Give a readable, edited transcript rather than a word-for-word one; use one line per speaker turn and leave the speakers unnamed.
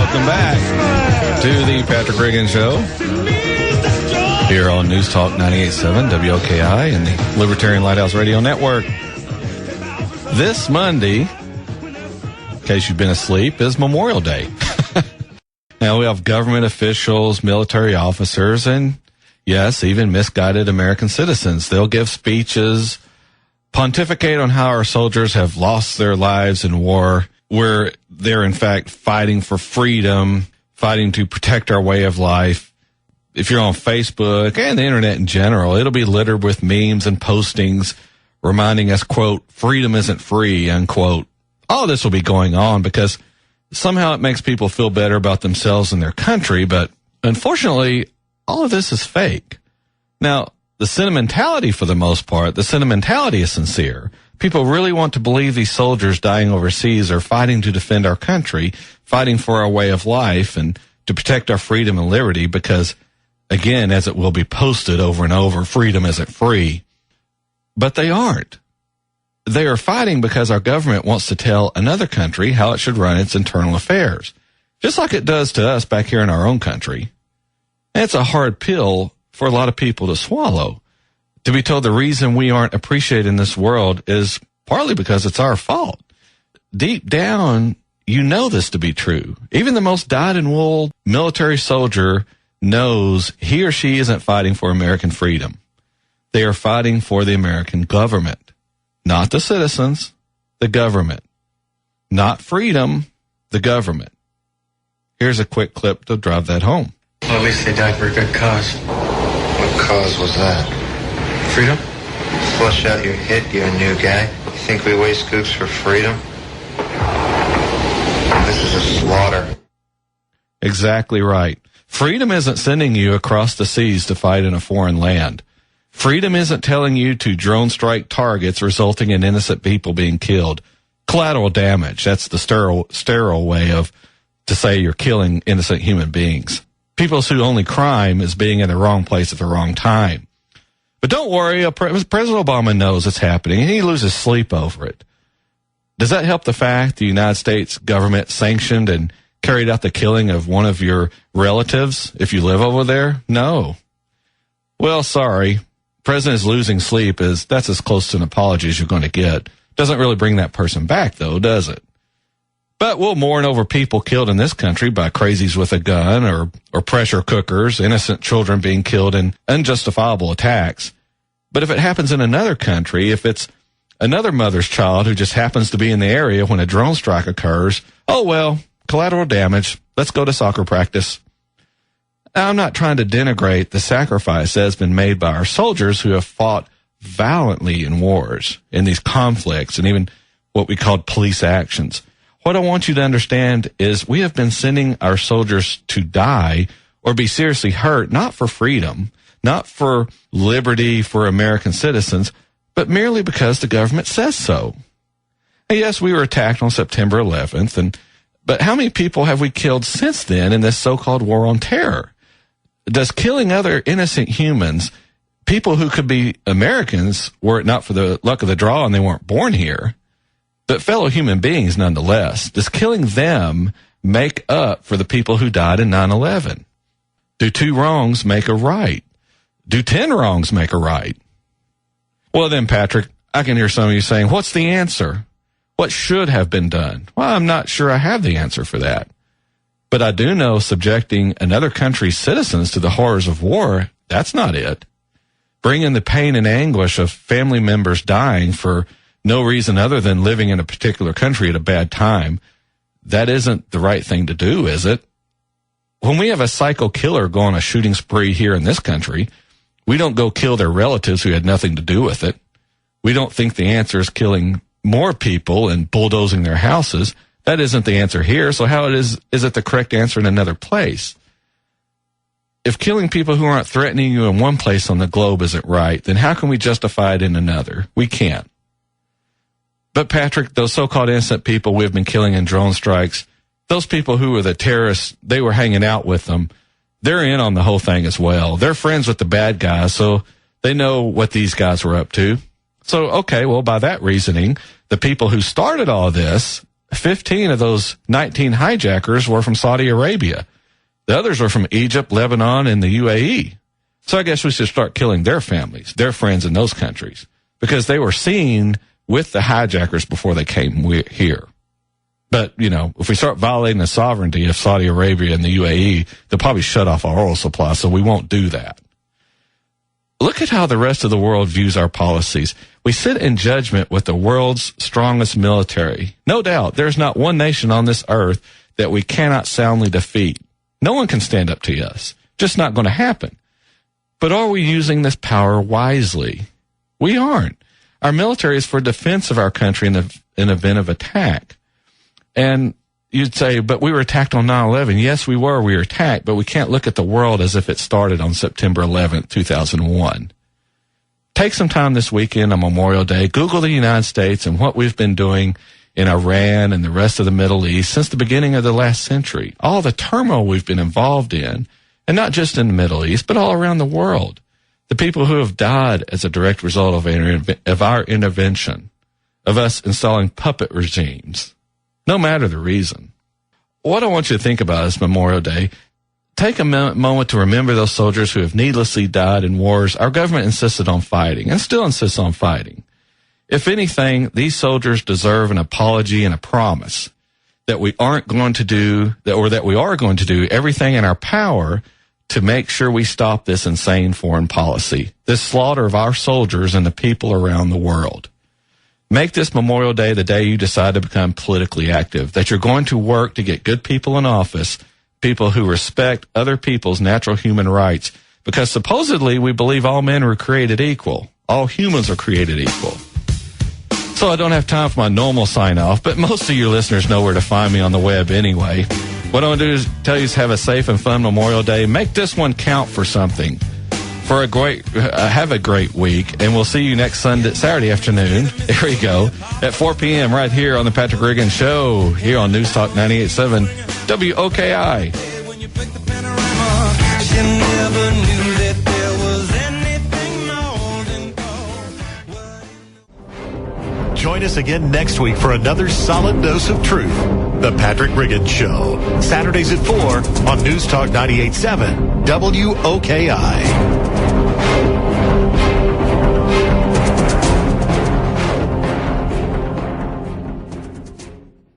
Welcome back to the Patrick Reagan Show here on News Talk 98.7 WOKI and the Libertarian Lighthouse Radio Network. This Monday, in case you've been asleep, is Memorial Day. Now, we have government officials, military officers, and, yes, even misguided American citizens. They'll give speeches, pontificate on how our soldiers have lost their lives in war, where they're, in fact, fighting for freedom, fighting to protect our way of life. If you're on Facebook and the internet in general, it'll be littered with memes and postings reminding us, quote, freedom isn't free, unquote. All this will be going on because somehow it makes people feel better about themselves and their country, but unfortunately, all of this is fake. Now, the sentimentality, for the most part, the sentimentality is sincere. People really want to believe these soldiers dying overseas are fighting to defend our country, fighting for our way of life, and to protect our freedom and liberty because, again, as it will be posted over and over, freedom isn't free. But they aren't. They are fighting because our government wants to tell another country how it should run its internal affairs, just like it does to us back here in our own country. And it's a hard pill for a lot of people to swallow, to be told the reason we aren't appreciated in this world is partly because it's our fault. Deep down, you know this to be true. Even the most dyed-in-wool military soldier knows he or she isn't fighting for American freedom. They are fighting for the American government. Not the citizens, the government. Not freedom, the government. Here's a quick clip to drive that home.
Well, at least they died for a good cause.
What cause was that?
Freedom?
Flush out your hit, you new guy. You think we waste goods for freedom? This is a slaughter.
Exactly right. Freedom isn't sending you across the seas to fight in a foreign land. Freedom isn't telling you to drone strike targets resulting in innocent people being killed. Collateral damage, that's the sterile way to say you're killing innocent human beings. People's whose only crime is being in the wrong place at the wrong time. But don't worry, President Obama knows it's happening, and he loses sleep over it. Does that help the fact the United States government sanctioned and carried out the killing of one of your relatives if you live over there? No. Well, sorry. President's losing sleep that's as close to an apology as you're going to get. Doesn't really bring that person back, though, does it? But we'll mourn over people killed in this country by crazies with a gun or pressure cookers, innocent children being killed in unjustifiable attacks. But if it happens in another country, if it's another mother's child who just happens to be in the area when a drone strike occurs, oh well, collateral damage, let's go to soccer practice. Now, I'm not trying to denigrate the sacrifice that has been made by our soldiers who have fought violently in wars, in these conflicts, and even what we called police actions. What I want you to understand is we have been sending our soldiers to die or be seriously hurt, not for freedom, not for liberty for American citizens, but merely because the government says so. And yes, we were attacked on September 11th, but how many people have we killed since then in this so-called war on terror? Does killing other innocent humans, people who could be Americans were it not for the luck of the draw and they weren't born here, but fellow human beings nonetheless, does killing them make up for the people who died in 9/11? Do 2 wrongs make a right? Do 10 wrongs make a right? Well then, Patrick, I can hear some of you saying, what's the answer? What should have been done? Well, I'm not sure I have the answer for that. But I do know subjecting another country's citizens to the horrors of war, that's not it. Bringing the pain and anguish of family members dying for no reason other than living in a particular country at a bad time, that isn't the right thing to do, is it? When we have a psycho killer go on a shooting spree here in this country, we don't go kill their relatives who had nothing to do with it. We don't think the answer is killing more people and bulldozing their houses. That isn't the answer here, so how is it the correct answer in another place? If killing people who aren't threatening you in one place on the globe isn't right, then how can we justify it in another? We can't. But Patrick, those so-called innocent people we've been killing in drone strikes, those people who were the terrorists, they were hanging out with them, they're in on the whole thing as well. They're friends with the bad guys, so they know what these guys were up to. So, okay, well, by that reasoning, the people who started all this 15 of those 19 hijackers were from Saudi Arabia. The others were from Egypt, Lebanon, and the UAE. So I guess we should start killing their families, their friends in those countries, because they were seen with the hijackers before they came here. But, if we start violating the sovereignty of Saudi Arabia and the UAE, they'll probably shut off our oil supply, so we won't do that. Look at how the rest of the world views our policies. We sit in judgment with the world's strongest military. No doubt, there's not one nation on this earth that we cannot soundly defeat. No one can stand up to us. Just not going to happen. But are we using this power wisely? We aren't. Our military is for defense of our country in an event of attack. And you'd say, but we were attacked on 9/11. Yes, we were. We were attacked, but we can't look at the world as if it started on September 11th, 2001. Take some time this weekend on Memorial Day. Google the United States and what we've been doing in Iran and the rest of the Middle East since the beginning of the last century. All the turmoil we've been involved in, and not just in the Middle East, but all around the world. The people who have died as a direct result of our intervention, of us installing puppet regimes, no matter the reason. What I want you to think about is Memorial Day. Take a moment to remember those soldiers who have needlessly died in wars our government insisted on fighting and still insists on fighting. If anything, these soldiers deserve an apology and a promise that we aren't going to do, that we are going to do everything in our power to make sure we stop this insane foreign policy, this slaughter of our soldiers and the people around the world. Make this Memorial Day the day you decide to become politically active, that you're going to work to get good people in office, people who respect other people's natural human rights, because supposedly we believe all men were created equal. All humans are created equal. So I don't have time for my normal sign-off, but most of your listeners know where to find me on the web anyway. What I want to do is tell you is have a safe and fun Memorial Day. Make this one count for something. Have a great week, and we'll see you next Saturday afternoon. There we go, at 4 p.m. right here on the Patrick Riggins Show here on News Talk 98.7 WOKI.
When you pick the panorama, you never knew that there was anything more than gold.
Join us again next week for another solid dose of truth. The Patrick Riggins Show, Saturdays at 4 on News Talk 98.7 WOKI.